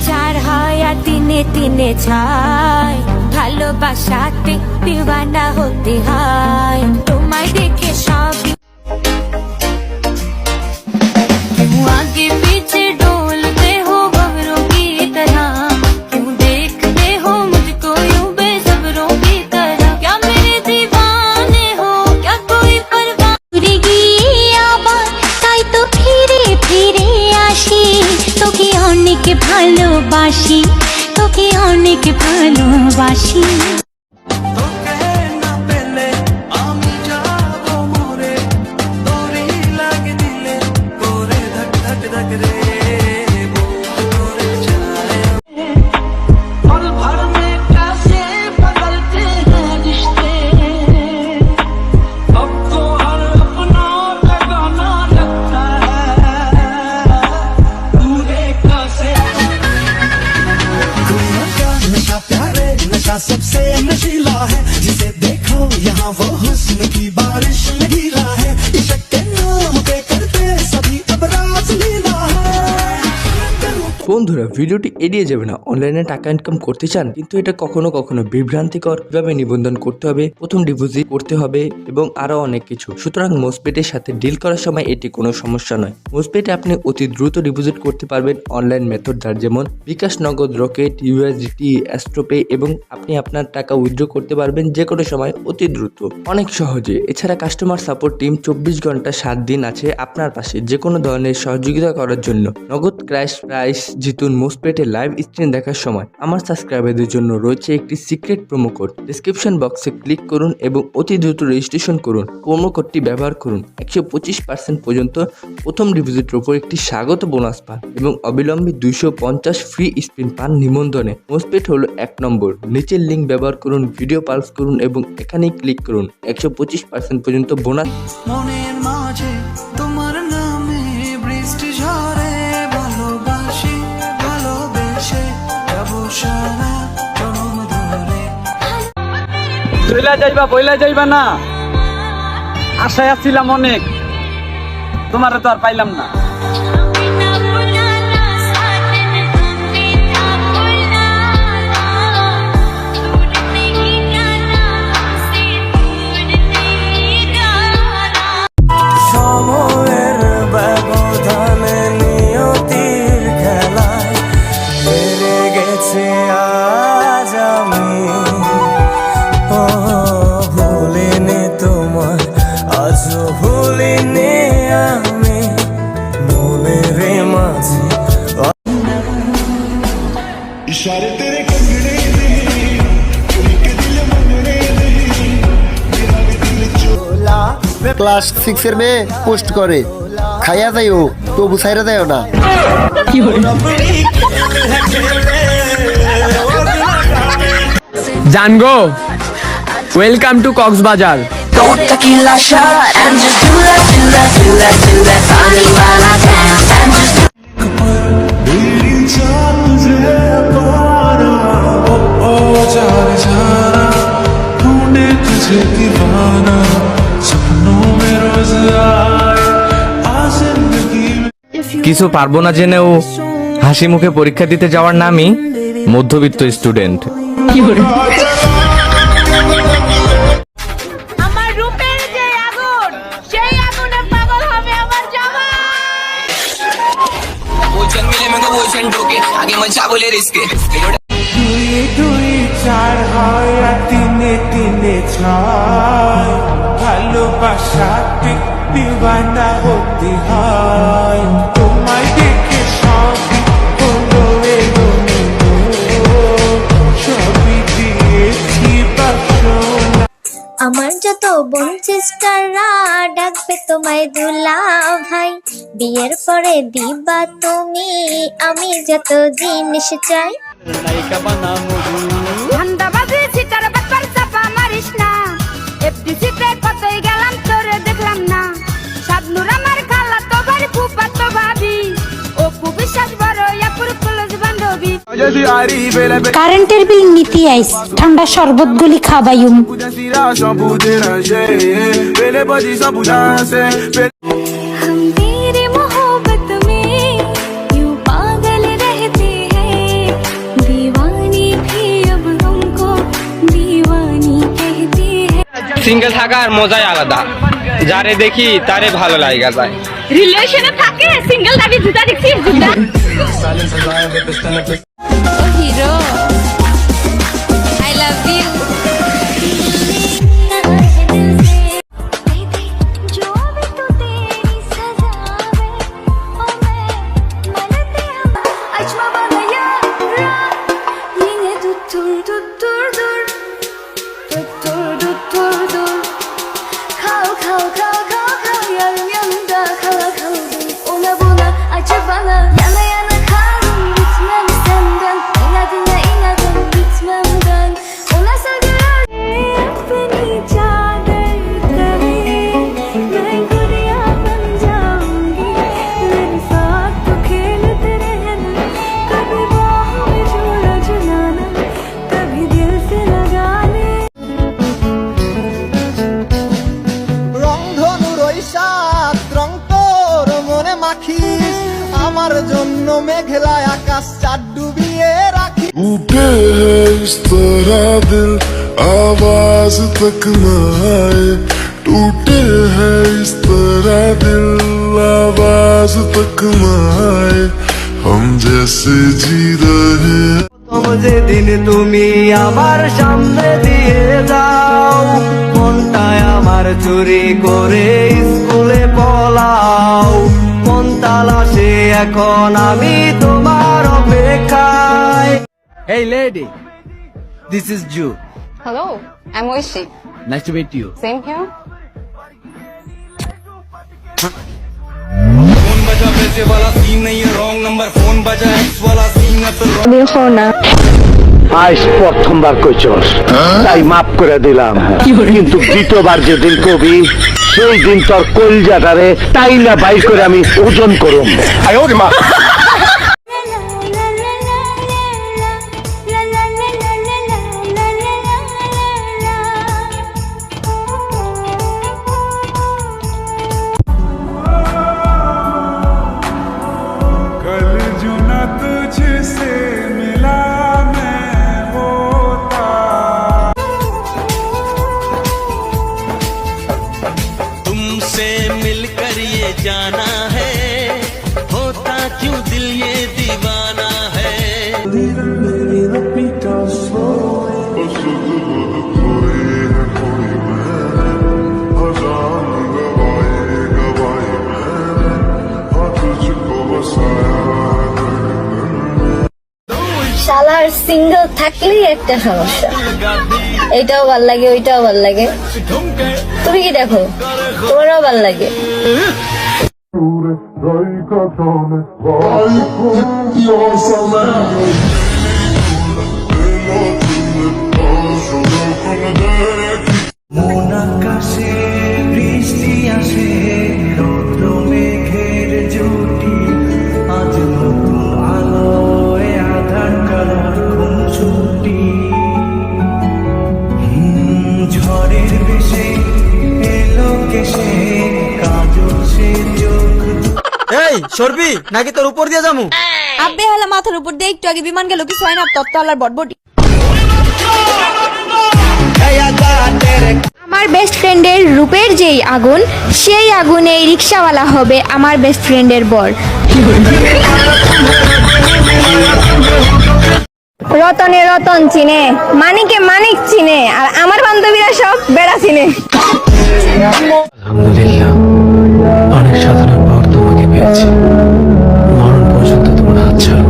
চার হয় আর তিনে তিনে ছয়, ভালোবাসাতে দিওয়ানা হতে হয়। তোমায় দেখে সবই क्यों आगे पीछे डोलते हो खबरों की तरह, क्यों देखते हो मुझको यूं बेसब्रों की तरह, क्या मेरे दीवाने हो क्या कोई परवाह आবার তাই তো ফিরে ফিরে আসি, তোকে অনেক ভালোবাসি, তোকে অনেক ভালোবাসি। सबसे नशीला है जिसे देखो यहाँ वो हुस्न की बारिश गिरा है, इश्क के नाम पे करते सभी अब रास लीला है। বন্ধুরা ভিডিওটি এড়িয়ে যাবে না। অনলাইনে টাকা ইনকাম করতে চান কিন্তু এটা কখনো কখনো বিভ্রান্তিকর, কিভাবে নিবন্ধন করতে হবে, প্রথম ডিপোজিট করতে হবে এবং আরো অনেক কিছু। সুতরাং মোসপেটের সাথে ডিল করার সময় এটি কোনো সমস্যা নয়। মোসপেটে আপনি অতি দ্রুত ডিপোজিট করতে পারবেন অনলাইন মেথড দ্বারা, যেমন বিকাশ, নগদ, রকেট, ইউএসডিটি, অ্যাস্ট্রোপে, এবং আপনি আপনার টাকা উইথড্র করতে পারবেন যে কোনো সময় অতি দ্রুত, অনেক সহজে। এছাড়া কাস্টমার সাপোর্ট টিম 24 ঘন্টা 7 দিন আছে আপনার পাশে যে কোনো ধরনের সহযোগিতা করার জন্য। নগদ ক্র্যাশ প্রাইস জিতুন মোসপেটে লাইভ স্ট্রিম দেখার সময়। আমার সাবস্ক্রাইবারদের জন্য রয়েছে একটি সিক্রেট প্রোমো কোড, ডিসক্রিপশন বক্সে ক্লিক করুন এবং অতি দ্রুত রেজিস্ট্রেশন করুন। প্রোমো কোডটি ব্যবহার করুন। 125% পর্যন্ত প্রথম ডিপোজিটের উপর একটি স্বাগত বোনাস পান এবং অবিলম্বে 250 ফ্রি স্পিন পান নিবন্ধনে। মোসপেট হলো 1 নম্বর। নিচের লিঙ্ক ব্যবহার করুন, ভিডিও পালস করুন এবং এখানেই ক্লিক করুন। 125% পর্যন্ত বোনাস। মনের মাঝে তোমার নামে বৃষ্টি ঝরে, ভালোবাসি ভালোবেসে যাব সারা জনম ধরে। বইলা যাইবা না, আশায় আসছিলাম অনেক, তোমার তো আর পাইলাম না। সময়ের ব্যবধানে নিয়তির খেলায় হেরে গেছে আজ আমি, ও ভুলিনি তোমার আজও ভুলিনি আমি মনের মাঝে। ইশারে তেরে কঙ্গনে দে উনকে দিল মনে দে মেরা দিল চোলা। ক্লাস 6 এর মেয়ে পোস্ট করে খাইয়া যাইও তবু ছাইরা যাইও না। জানগো, ওয়েলকাম টু কক্সবাজার। কিছু পারবো না জেনেও হাসি মুখে পরীক্ষা দিতে যাওয়ার নামই মধ্যবিত্ত স্টুডেন্ট। আমার রূপের যে আগুন, সেই আগুনে পাগল হবে আমার জামাই। বলছেন মিলে মেঘ বলছেন ঢোকে আগে মজা বলে রিস্কে। দুই দুই চার হয় আর তিনে তিনে ছয়, ভালোবাসাতে দিওয়ানা হতে হয়। তোমায় দেখে সবই হলো এলোমেলো, সবই দিয়েছি বাসনা। আমার যত বোন সিস্টাররা ডাকবে তোমায় দুলা ভাই, বিয়ের পরে দিবা তুমি আমি যত জিনিস চাই। ধান্দাবাজি সিটার ব্যাপার চাপা মারিস না, এফডিসিতে কতই গেলাম তোরে দেখলাম না। শাবনুর আমার খালা তো বাড়ি ফুপা তো ভাবি, ও বিশ্বাস বড় ইয়াপুর কলেজ বান্ধবী। কারেন্টের বিল নীতি আইস, ঠান্ডা শরবত গুলি খাবাইম। हम तेरे मोहब्बत में यूं पागल रहते हैं, সিঙ্গেল থাকার মজাই আলাদা, যারে দেখি তারে ভালো লাগা যায়। রিলেশনে থাকে সিঙ্গেল দাবি জুতা দেখছি জুতা ও হিরো আই লাভ ইউ রংধনুর ওই সাত রং তোর মনে মাখিস, আমার জন্য মেঘলা আকাশ চাঁদ ডুবিয়ে রাখি। टूटे है इस तरह दिल आवाज तक न आए, टूटे है इस तरह दिल आवाज तक न आए, हम जैसे जी रहे। যেদিন তুমি আমার সামনে দিয়ে যাও, মনটায় আমার চুরি করে স্কুলে পলাও, মন তালাশে এখন আমি তোমার অপেক্ষায়। Hey lady, this is Ju. Hello, I'm Oishi. Nice to meet you. Same here. Phone बजा पैसे वाला सीन नहीं है, रॉन्ग नंबर। फोन बजा एक्स वाला सीन है, तो আজ প্রথমবার কইছস তাই মাফ করে দিলাম, কিন্তু দ্বিতীয়বার যেদিন কবি সেই দিন তোর কলজাটারে তাই না বাইর করে আমি ওজন করুম। कल जो न तुझसे मिला मैं होता, तुमसे मिलकर ये जाना है, होता क्यों दिल ये दीवाना है। শালার সিঙ্গেল থাকলেই একটা সমস্যা, এইটাও ভাল লাগে ওইটাও ভাল লাগে। তুমি কি দেখো, তোমারও ভাল লাগে। মন আকাশে বৃষ্টি আসে, রৌদ্র মেঘের জুটি, আজ নতুন আলোয় আধার কালার খুনসুটি। ঝড়ের বেশে এলো কেশে কাজল সে চোখ। এই সরবি নাকি তোর উপর দিয়ে যামু? আব্বে হালা মাথার উপর দিয়ে একটু আগে বিমান গেল, কিছু হয় না তত্ত্বালার বটবটি। আমার বেস্ট ফ্রেন্ডের রূপের যেই আগুন, সেই আগুনে রিক্সাওয়ালা হবে আমার বেস্ট ফ্রেন্ডের বর। রতনে রতন চিনে, মানিকে মানিক চিনে, আর আমার বান্ধবীরা সব বেড়া চিনে। আলহামদুলিল্লাহ, অনেক সাধনার পর তোমাকে পেয়েছি। মরণ পর্যন্ত তোমার হাত ছাড়ব